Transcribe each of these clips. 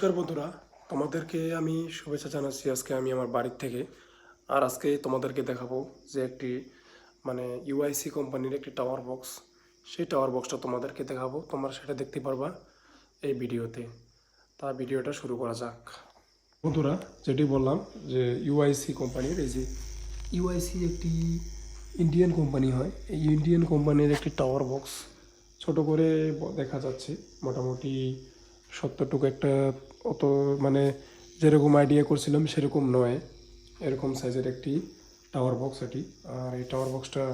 নমস্কার বন্ধুরা, তোমাদেরকে আমি শুভেচ্ছা জানাচ্ছি আজকে আমি আমার বাড়ির থেকে। আর আজকে তোমাদেরকে দেখাবো যে একটি ইউআইসি কোম্পানির একটি টাওয়ার বক্স। সেই টাওয়ার বক্সটা তোমাদেরকে দেখাবো, তোমরা সেটা দেখতে পারবা এই ভিডিওতে। তা ভিডিওটা শুরু করা যাক। বন্ধুরা, যেটি বললাম যে ইউআইসি কোম্পানির, এই যে ইউআইসি একটি ইন্ডিয়ান কোম্পানি হয়, এই ইন্ডিয়ান কোম্পানির একটি টাওয়ার বক্স ছোট করে দেখা যাচ্ছে। মোটামুটি 70 একটা, অত যেরকম আইডিয়া করছিলাম সেরকম নয়, এরকম সাইজের একটি টাওয়ার বক্স এটি। আর এই টাওয়ার বক্সটা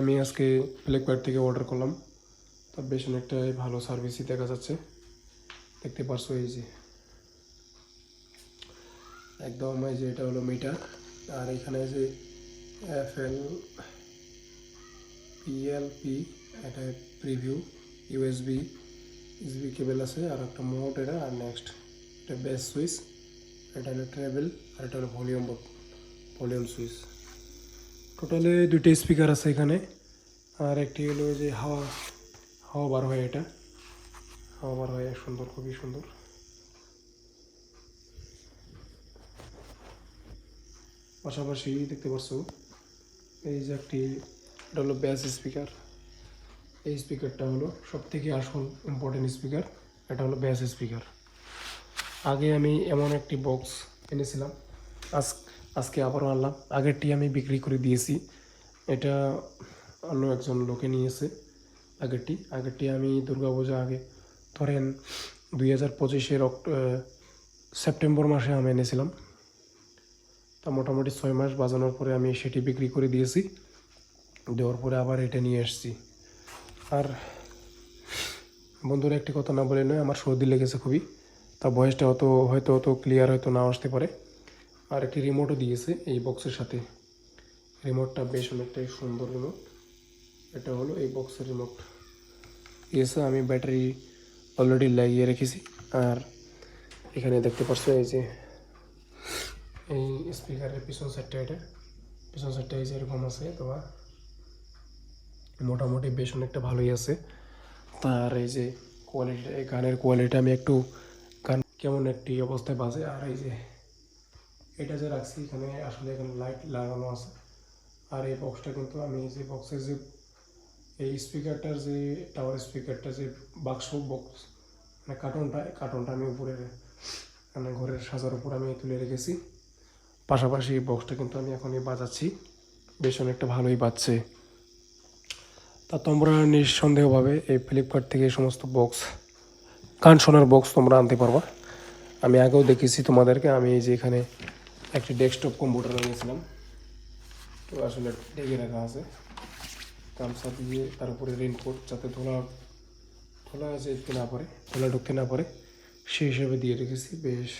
আমি আজকে ফ্লিপকার্ট থেকে অর্ডার করলাম। তা বেশ অনেকটাই ভালো সার্ভিসই দেখা যাচ্ছে, দেখতে পারছো। এই যে একদম এই যে এটা হলো মিটার, আর এখানে যে এফএল পিএলপি, এটা প্রিভিউ, ইউএসবি কেবল আছে, আর একটা মোড এটা। আর নেক্সট এটা বেস সুইচ, এটা হলো ট্রেবল, আর এটা হলো ভলিউম সুইচ। টোটালে দুইটা স্পিকার আছে এখানে। আর একটি হলো যে হাওয়া হাওয়া বার হয়, এটা হাওয়া বার হয় সুন্দর, খুবই সুন্দর। পাশাপাশি দেখতে পাচ্ছ এই যে একটি, এটা হলো বেস স্পিকার। এই স্পিকারটা হলো সব থেকে আসল ইম্পর্টেন্ট স্পিকার, এটা হলো বেস স্পিকার। আগে আমি এমন একটি বক্স এনেছিলাম, আজকে আবারও আনলাম। আগেরটি আমি বিক্রি করে দিয়েছি, এটা অন্য একজন লোকে নিয়েছে। আগেরটি আমি দুর্গাপূজা আগে, ধরেন 2025-এর সেপ্টেম্বর মাসে আমি এনেছিলাম। তা মোটামুটি 6 মাস বাজানোর পরে আমি সেটি বিক্রি করে দিয়েছি। দেওয়ার পরে আবার এটা নিয়ে এসেছি। আর বন্ধুরা, একটি কথা না বলে নয়, আমার সর্দি লেগেছে খুবই, তা ভয়েসটা হয়তো অত ক্লিয়ার হয়তো না আসতে পারে। আর একটি রিমোটও দিয়েছে এই বক্সের সাথে। রিমোটটা বেশ অনেকটাই সুন্দর রিমোট। এটা হলো এই বক্সের রিমোট দিয়েছে। আমি ব্যাটারি অলরেডি লাগিয়ে রেখেছি। আর এখানে দেখতে পাচ্ছ এই যে এই স্পিকারের পিছন সাইডটা, এই যে এরকম আছে। তোমার মোটামুটি বেশ অনেকটা ভালোই আছে। তার এই যে কোয়ালিটি, এই গানের কোয়ালিটি, আমি একটু গান কেমন একটি অবস্থায় বাজে। আর এই যে এটা যে রাখছি এখানে, আসলে এখানে লাইট লাগানো আছে। আর এই বক্সটা কিন্তু আমি এই যে বক্সের যে এই স্পিকারটার যে টাওয়ার স্পিকারটা যে বক্স কার্টনটা আমি উপরে ঘরের সাজার উপর আমি তুলে রেখেছি। পাশাপাশি এই বক্সটা কিন্তু আমি এখনই বাজাচ্ছি, বেশ অনেকটা ভালোই বাজছে। তা তোমরা নিঃসন্দেহভাবে এই ফ্লিপকার্ট থেকে এই সমস্ত বক্স, গান শোনার বক্স তোমরা আনতে পারবা। আমি আগেও দেখেছি তোমাদেরকে। আমি এই যে এখানে একটি ডেস্কটপ কম্পিউটার নিয়েছিলাম, তো আসলে ডেকে রাখা আছে গামছা দিয়ে, তার উপরে রেনকোট, যাতে ধোলা ঢুকতে না পারে সেই হিসেবে দিয়ে রেখেছি বেশ।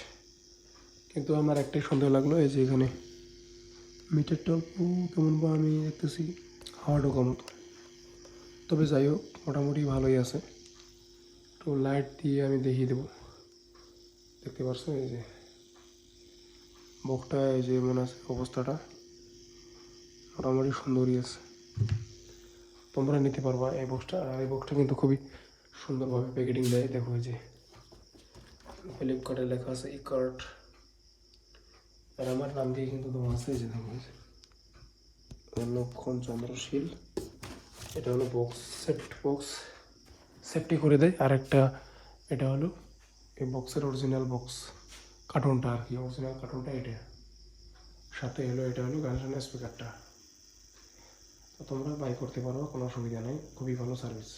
কিন্তু আমার একটাই সন্দেহ লাগলো, এই যে এখানে মিটারটা কেমন বা আমি দেখতেছি হাওয়া ঢোকা মতো। তবে যাই হোক, মোটামুটি ভালোই আছে। তো লাইট দিয়ে আমি দেখিয়ে দেবো, দেখতে পারছো এই যে বক্সটা, এই যে মনে আছে অবস্থাটা মোটামুটি সুন্দরই আছে। তোমরা নিতে পারবা এই বক্সটা। আর এই বক্সটা কিন্তু খুবই সুন্দরভাবে প্যাকেটিং দেয়। দেখো এই যে ফ্লিপকার্টে লেখা আছে ইকার্ট, আর আমার নাম দিয়ে কিন্তু দেওয়া আছে। এই যে দেখো লক্ষণ চন্দ্রশীল। এটা হলো বক্স সেফটি করে দেয়। আর একটা, এটা হলো এই বক্সের অরিজিনাল বক্স কার্টনটা, আর কি অরিজিনাল কার্টনটা এটা। সাথে এটা হলো গানের স্পিকারটা। তো তোমরা বাই করতে পারো, কোনো অসুবিধা নেই, খুবই ভালো সার্ভিস।